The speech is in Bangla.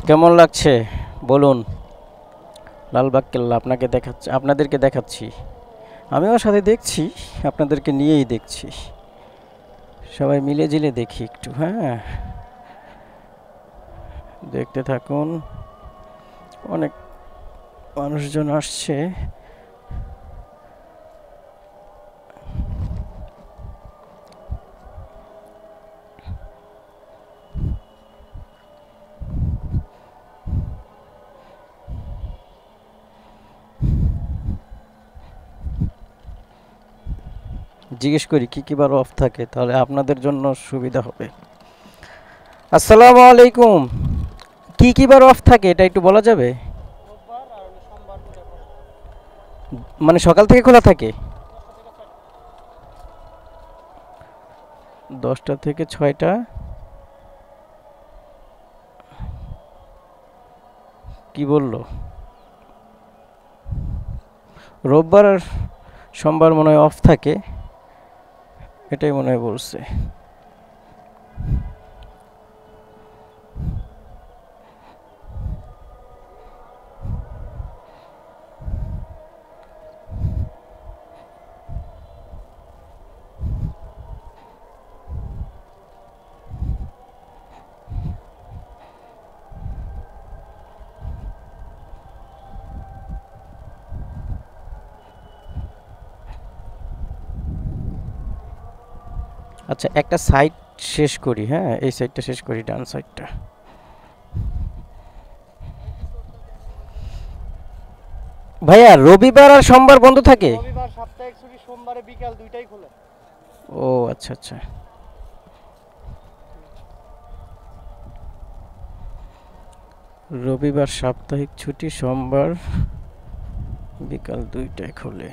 কেমন লাগছে বলুন? লালবাগ কেল্লা আপনাদেরকে দেখাচ্ছি, আমিও সাথে দেখছি, আপনাদেরকে নিয়েই দেখছি। সবাই মিলে জিলে দেখি একটু। হ্যাঁ, দেখতে থাকুন। অনেক মানুষজন আসছে। জিজ্ঞেস করি কি কি বার অফ থাকে, তাহলে আপনাদের জন্য সুবিধা হবে। আসসালামু আলাইকুম। কি কি বার অফ থাকে এটা একটু বলা যাবে? মানে সকাল থেকে খোলা থাকে? 10টা থেকে 6টা। কি বললো? রোববার আর সোমবার মনে হয় অফ থাকে, এটাই মনে হয় বলছে। আচ্ছা, একটা সাইড শেষ করি। হ্যাঁ, এই সাইডটা শেষ করি, ডান সাইডটা। ভাইয়া, রবিবার আর সোমবার বন্ধ থাকে? রবিবার সাপ্তাহিক ছুটি, সোমবারে বিকাল 2টায় খোলে। ও আচ্ছা আচ্ছা। রবিবার সাপ্তাহিক ছুটি, সোমবার বিকাল 2টায় খোলে।